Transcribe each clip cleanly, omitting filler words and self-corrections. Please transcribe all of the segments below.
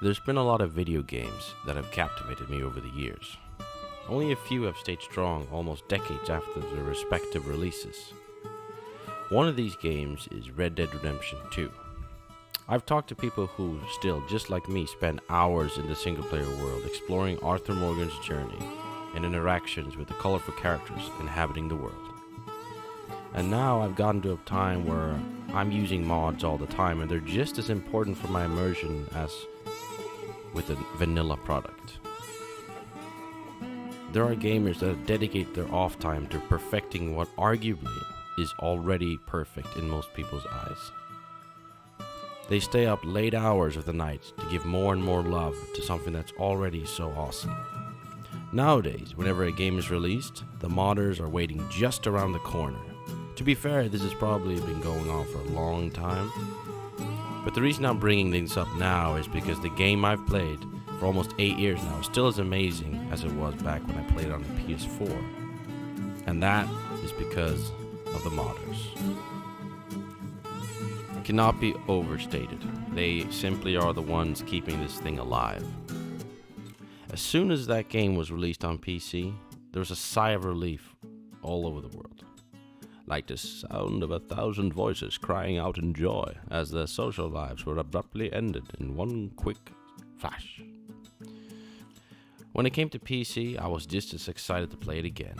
There's been a lot of video games that have captivated me over the years. Only a few have stayed strong almost decades after their respective releases. One of these games is Red Dead Redemption 2. I've talked to people who still, just like me, spend hours in the single-player world exploring Arthur Morgan's journey and interactions with the colorful characters inhabiting the world. And now I've gotten to a time where I'm using mods all the time, and they're just as important for my immersion as with a vanilla product. There are gamers that dedicate their off time to perfecting what arguably is already perfect in most people's eyes. They stay up late hours of the night to give more and more love to something that's already so awesome. Nowadays, whenever a game is released, the modders are waiting just around the corner. To be fair, this has probably been going on for a long time. But the reason I'm bringing things up now is because the game I've played for almost 8 years now is still as amazing as it was back when I played it on the PS4. And that is because of the modders. It cannot be overstated. They simply are the ones keeping this thing alive. As soon as that game was released on PC, there was a sigh of relief all over the world. Like the sound of 1,000 voices crying out in joy as their social lives were abruptly ended in one quick flash. When it came to PC, I was just as excited to play it again.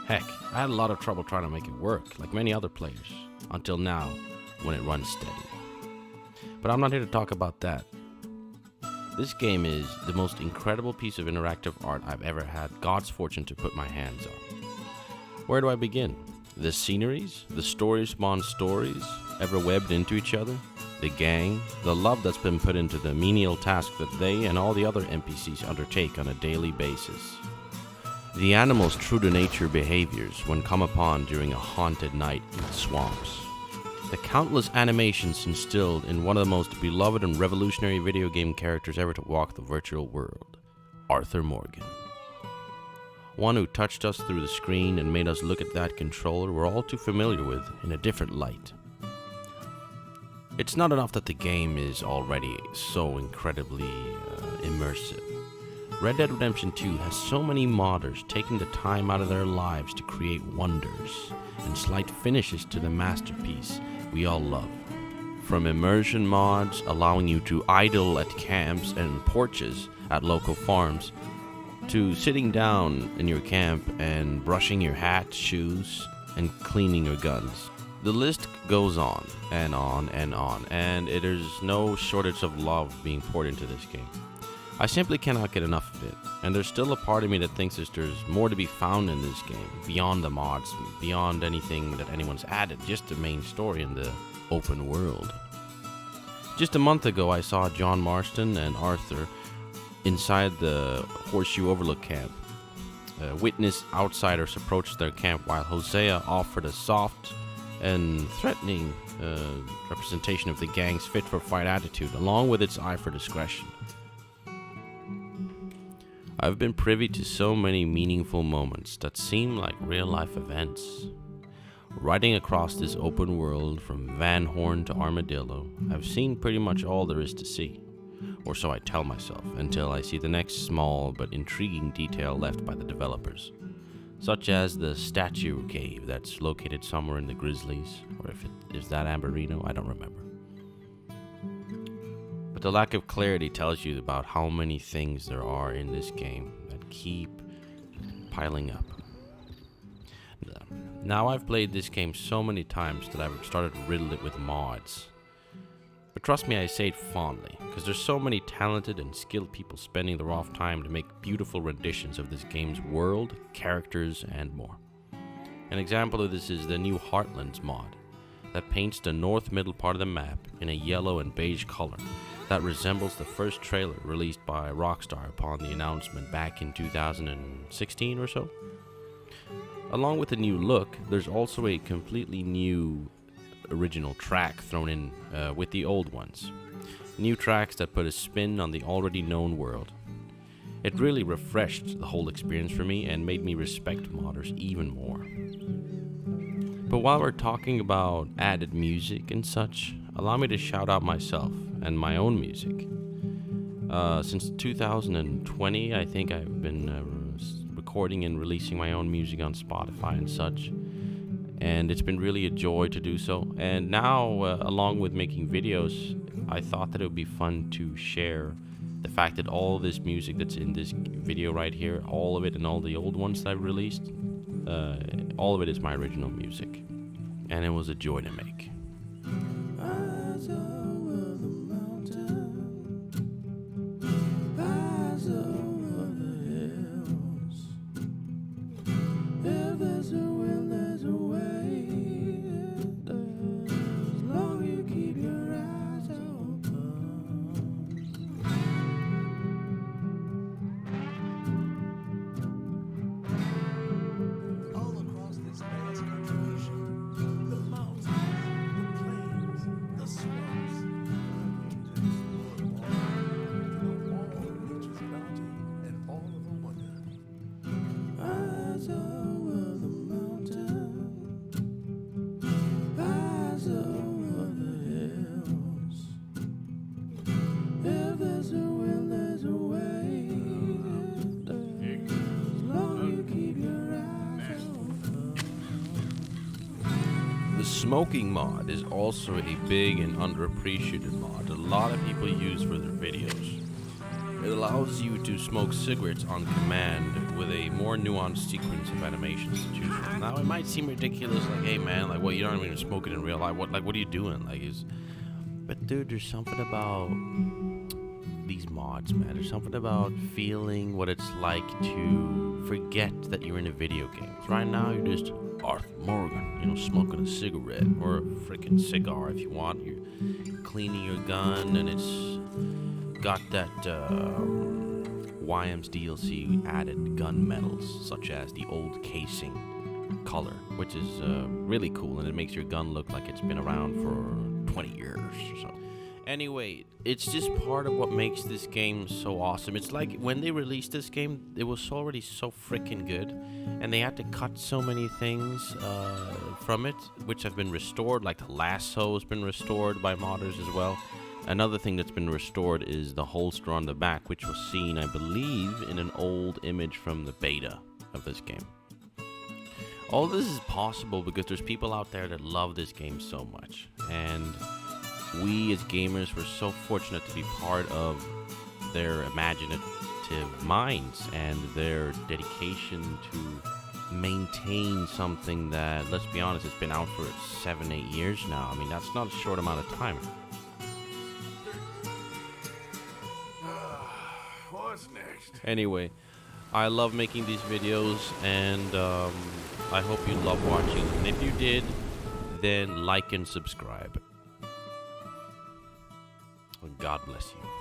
Heck, I had a lot of trouble trying to make it work, like many other players, until now, when it runs steady. But I'm not here to talk about that. This game is the most incredible piece of interactive art I've ever had God's fortune to put my hands on. Where do I begin? The sceneries, the stories spawn stories, ever webbed into each other, the gang, the love that's been put into the menial task that they and all the other NPCs undertake on a daily basis. The animals' true-to-nature behaviors when come upon during a haunted night in the swamps. The countless animations instilled in one of the most beloved and revolutionary video game characters ever to walk the virtual world, Arthur Morgan. One who touched us through the screen and made us look at that controller we're all too familiar with in a different light. It's not enough that the game is already so incredibly immersive. Red Dead Redemption 2 has so many modders taking the time out of their lives to create wonders and slight finishes to the masterpiece we all love. From immersion mods allowing you to idle at camps and porches at local farms, to sitting down in your camp and brushing your hat, shoes, and cleaning your guns. The list goes on and on and on, and there's no shortage of love being poured into this game. I simply cannot get enough of it, and there's still a part of me that thinks there's more to be found in this game, beyond the mods, beyond anything that anyone's added, just the main story in the open world. Just a month ago, I saw John Marston and Arthur inside the Horseshoe Overlook camp. Witness outsiders approached their camp while Hosea offered a soft and threatening representation of the gang's fit-for-fight attitude, along with its eye for discretion. I've been privy to so many meaningful moments that seem like real-life events. Riding across this open world from Van Horn to Armadillo, I've seen pretty much all there is to see. Or so I tell myself, until I see the next small but intriguing detail left by the developers, such as the statue cave that's located somewhere in the Grizzlies, or if it is that Amberino, I don't remember. But the lack of clarity tells you about how many things there are in this game that keep piling up. Now I've played this game so many times that I've started to riddle it with mods. But trust me, I say it fondly, because there's so many talented and skilled people spending their off time to make beautiful renditions of this game's world, characters, and more. An example of this is the new Heartlands mod, that paints the north middle part of the map in a yellow and beige color that resembles the first trailer released by Rockstar upon the announcement back in 2016 or so. Along with the new look, there's also a completely new original track thrown in with the old ones. New tracks that put a spin on the already known world. It really refreshed the whole experience for me and made me respect modders even more. But while we're talking about added music and such, allow me to shout out myself and my own music. Since 2020, I think I've been recording and releasing my own music on Spotify and such. And it's been really a joy to do so. And now, along with making videos, I thought that it would be fun to share the fact that all this music that's in this video right here, all of it and all the old ones that I've released, all of it is my original music. And it was a joy to make. Eyes over the mountain, eyes over the hills. If there's a will, there's a way. As long as you keep your eyes open. All across this vast country, the mountains, the plains, the swamps, the nature's bounty and all of the wonder. Eyes over the mountain, eyes over the hills. If there's a will, there's a way. As long as you keep your eyes open. The smoking mod is also a big and underappreciated mod that a lot of people use for their videos. It allows you to smoke cigarettes on command with a more nuanced sequence of animations to choose from. Now, it might seem ridiculous, like, hey man, like, what, you don't even smoke it in real life? What are you doing? But dude, there's something about these mods, man. There's something about feeling what it's like to forget that you're in a video game. Right now, you're just Arthur Morgan, smoking a cigarette or a freaking cigar if you want. You're cleaning your gun, and it's got that YM's DLC added gun medals, such as the old casing color, which is really cool, and it makes your gun look like it's been around for 20 years or so. Anyway, it's just part of what makes this game so awesome. It's like when they released this game, it was already so freaking good, and they had to cut so many things from it, which have been restored, like the lasso has been restored by modders as well. Another thing that's been restored is the holster on the back, which was seen, I believe, in an old image from the beta of this game. All this is possible because there's people out there that love this game so much, and we as gamers were so fortunate to be part of their imaginative minds and their dedication to maintain something that, let's be honest, it's been out for 7-8 years now. I mean, that's not a short amount of time. What's next? Anyway, I love making these videos, and I hope you love watching. And if you did, then like and subscribe. God bless you.